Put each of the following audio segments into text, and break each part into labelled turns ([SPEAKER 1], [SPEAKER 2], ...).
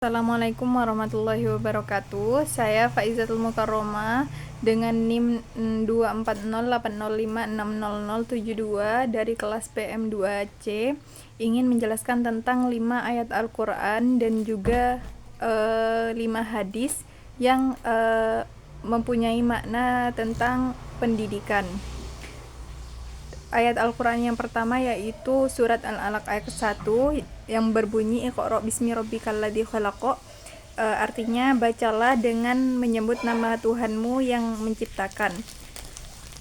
[SPEAKER 1] Assalamualaikum warahmatullahi wabarakatuh. Saya Faizatul Mukarromah dengan NIM 24080560072 dari kelas PM2C ingin menjelaskan tentang 5 ayat Al-Quran dan juga 5 hadis yang mempunyai makna tentang pendidikan. Ayat Al-Quran yang pertama yaitu surat Al-Alaq ayat 1 yang berbunyi Iqra bismi rabbikal ladzi khalaq. Artinya bacalah dengan menyebut nama Tuhanmu yang menciptakan.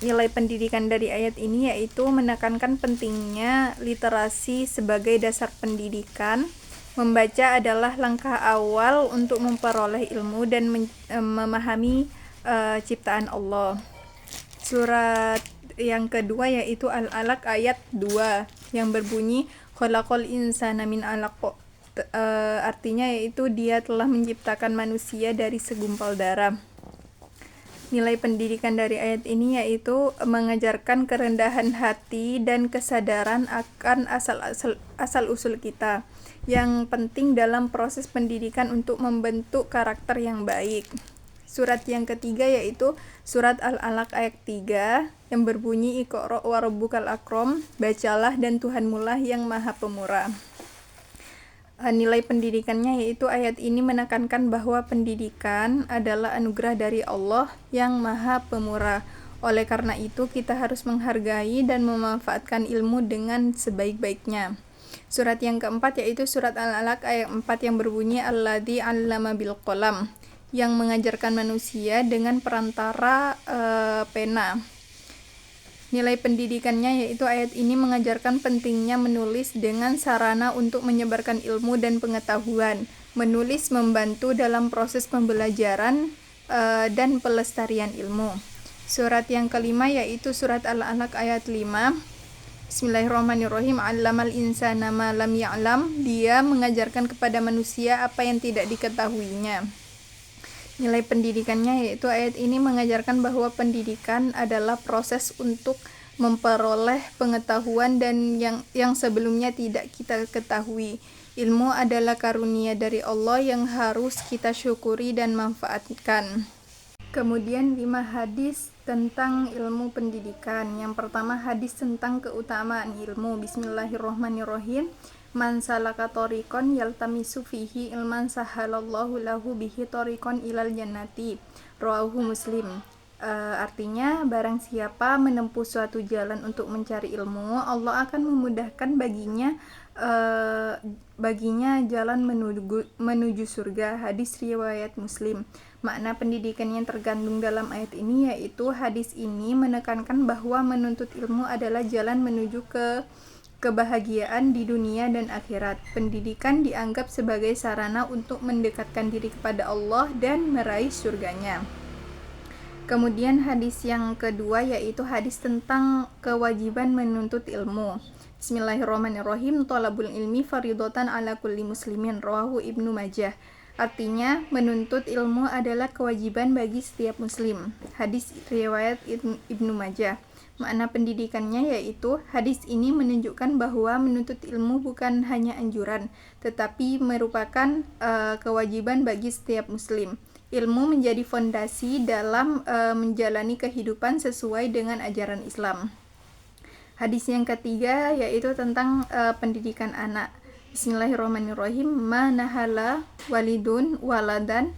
[SPEAKER 1] Nilai pendidikan dari ayat ini yaitu menekankan pentingnya literasi sebagai dasar pendidikan. Membaca adalah langkah awal untuk memperoleh ilmu dan memahami ciptaan Allah. Surat yang kedua yaitu Al-Alaq ayat 2 yang berbunyi khalaqal insana min 'alaq. Artinya yaitu dia telah menciptakan manusia dari segumpal darah. Nilai pendidikan dari ayat ini yaitu mengajarkan kerendahan hati dan kesadaran akan asal-usul kita yang penting dalam proses pendidikan untuk membentuk karakter yang baik. Surat yang ketiga yaitu surat Al-Alaq ayat 3 yang berbunyi Iqra wa rabbukal akram, bacalah dan Tuhanmulah yang maha pemurah. Nilai pendidikannya yaitu ayat ini menekankan bahwa pendidikan adalah anugerah dari Allah yang maha pemurah. Oleh karena itu kita harus menghargai dan memanfaatkan ilmu dengan sebaik-baiknya. Surat yang keempat yaitu surat Al-Alaq ayat 4 yang berbunyi alladzi 'allama bil qalam, yang mengajarkan manusia dengan perantara pena. Nilai pendidikannya yaitu ayat ini mengajarkan pentingnya menulis dengan sarana untuk menyebarkan ilmu dan pengetahuan. Menulis membantu dalam proses pembelajaran dan pelestarian ilmu. Surat yang kelima yaitu surat Al-Alaq ayat 5. Bismillahirrahmanirrahim. 'Allamal insana ma lam ya'lam. Dia mengajarkan kepada manusia apa yang tidak diketahuinya. Nilai pendidikannya yaitu ayat ini mengajarkan bahwa pendidikan adalah proses untuk memperoleh pengetahuan dan yang sebelumnya tidak kita ketahui. Ilmu adalah karunia dari Allah yang harus kita syukuri dan manfaatkan. Kemudian 5 hadis tentang ilmu pendidikan. Yang pertama hadis tentang keutamaan ilmu. Bismillahirrahmanirrahim. Man salaka tariqan yaltamisu fihi ilman sahalallahu lahu bihi tariqan ilal jannati. Rawahu Muslim. Artinya barang siapa menempuh suatu jalan untuk mencari ilmu, Allah akan memudahkan baginya jalan menuju surga. Hadis riwayat Muslim. Makna pendidikan yang terkandung dalam ayat ini yaitu hadis ini menekankan bahwa menuntut ilmu adalah jalan menuju kebahagiaan di dunia dan akhirat. Pendidikan dianggap sebagai sarana untuk mendekatkan diri kepada Allah dan meraih surganya. Kemudian hadis yang kedua yaitu hadis tentang kewajiban menuntut ilmu. Bismillahirrahmanirrahim. Thalabul ilmi faridatan ala kulli muslimin. Rawahu Ibnu Majah. Artinya menuntut ilmu adalah kewajiban bagi setiap muslim. Hadis riwayat Ibnu Majah. Makna pendidikannya yaitu hadis ini menunjukkan bahwa menuntut ilmu bukan hanya anjuran, tetapi merupakan kewajiban bagi setiap muslim. Ilmu menjadi fondasi dalam menjalani kehidupan sesuai dengan ajaran Islam. Hadis yang ketiga yaitu tentang pendidikan anak. Bismillahirrahmanirrahim. Ma nahala walidun waladan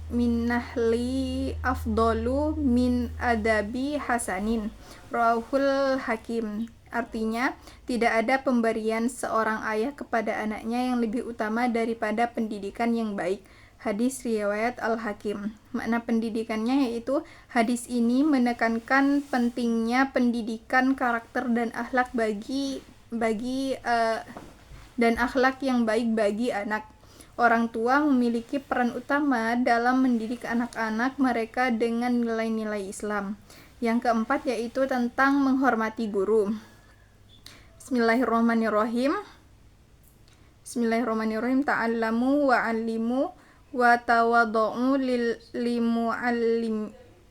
[SPEAKER 1] minnahli afdolu min adabi hasanin. Rawahul Hakim. Artinya, tidak ada pemberian seorang ayah kepada anaknya yang lebih utama daripada pendidikan yang baik. Hadis riwayat Al-Hakim. Makna pendidikannya yaitu hadis ini menekankan pentingnya pendidikan karakter dan akhlak dan akhlak yang baik bagi anak. Orang tua memiliki peran utama dalam mendidik anak-anak mereka dengan nilai-nilai Islam. Yang keempat yaitu tentang menghormati guru. Bismillahirrahmanirrahim. Bismillahirrahmanirrahim. Ta'allamu wa'allimu wa tawaddu'u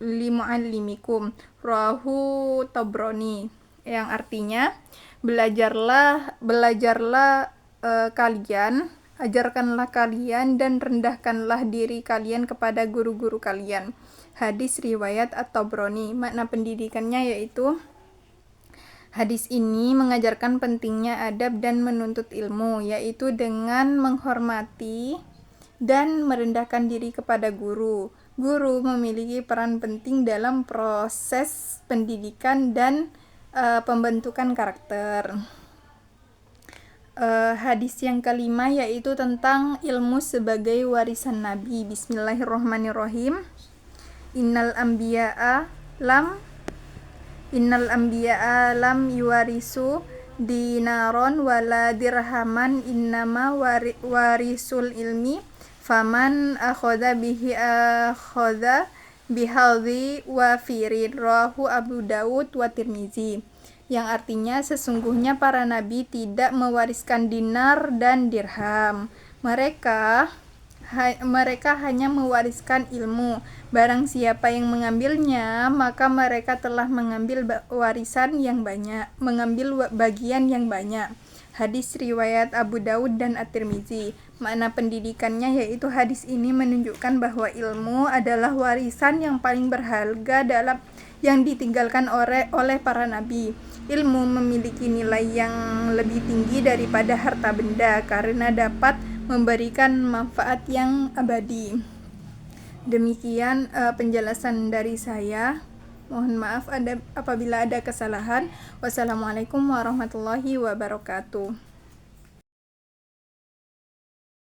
[SPEAKER 1] limu'allimikum. Rawahu Tabrani. Yang artinya belajarlah kalian ajarkanlah kalian dan rendahkanlah diri kalian kepada guru-guru kalian. Hadis riwayat At-Tabrani. Makna pendidikannya yaitu hadis ini mengajarkan pentingnya adab dan menuntut ilmu, yaitu dengan menghormati dan merendahkan diri kepada guru. Guru memiliki peran penting dalam proses pendidikan dan pembentukan karakter. Hadis yang kelima yaitu tentang ilmu sebagai warisan Nabi. Bismillahirrahmanirrahim. Innal anbiya'a lam yuwarisu dinaron wala dirhaman innama warisul ilmi faman akhadha bihi akhadha bihadhi wafirin, rawahu Abu Daud wa Tirmizi. Yang artinya sesungguhnya para nabi tidak mewariskan dinar dan dirham. Mereka hanya mewariskan ilmu. Barang siapa yang mengambilnya, maka mereka telah mengambil warisan yang banyak, mengambil bagian yang banyak. Hadis riwayat Abu Daud dan At-Tirmizi. Makna pendidikannya yaitu hadis ini menunjukkan bahwa ilmu adalah warisan yang paling berharga dalam yang ditinggalkan oleh para nabi. Ilmu memiliki nilai yang lebih tinggi daripada harta benda karena dapat memberikan manfaat yang abadi. Demikian penjelasan dari saya. Mohon maaf apabila ada kesalahan. Wassalamualaikum warahmatullahi wabarakatuh.